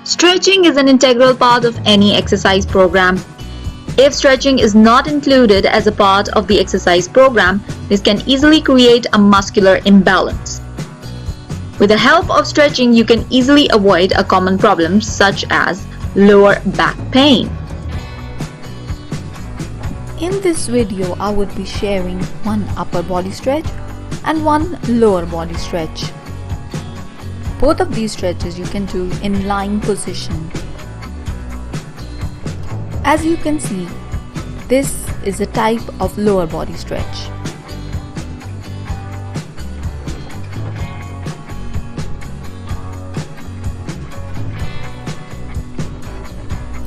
Stretching is an integral part of any exercise program. If stretching is not included as a part of the exercise program, this can easily create a muscular imbalance. With the help of stretching, you can easily avoid a common problem such as lower back pain. In this video, I would be sharing one upper body stretch and one lower body stretch. Both of these stretches you can do in lying position. As you can see, this is a type of lower body stretch.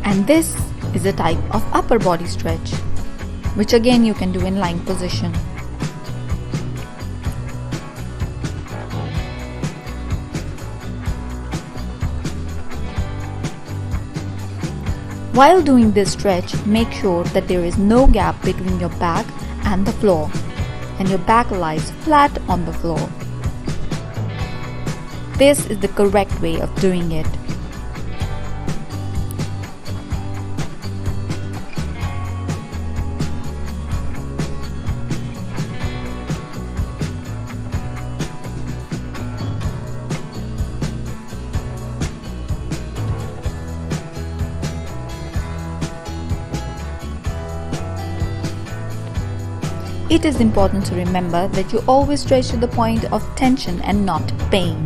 And this is a type of upper body stretch, which again you can do in lying position. While doing this stretch, make sure that there is no gap between your back and the floor, and your back lies flat on the floor. This is the correct way of doing it. It is important to remember that you always stretch to the point of tension and not pain.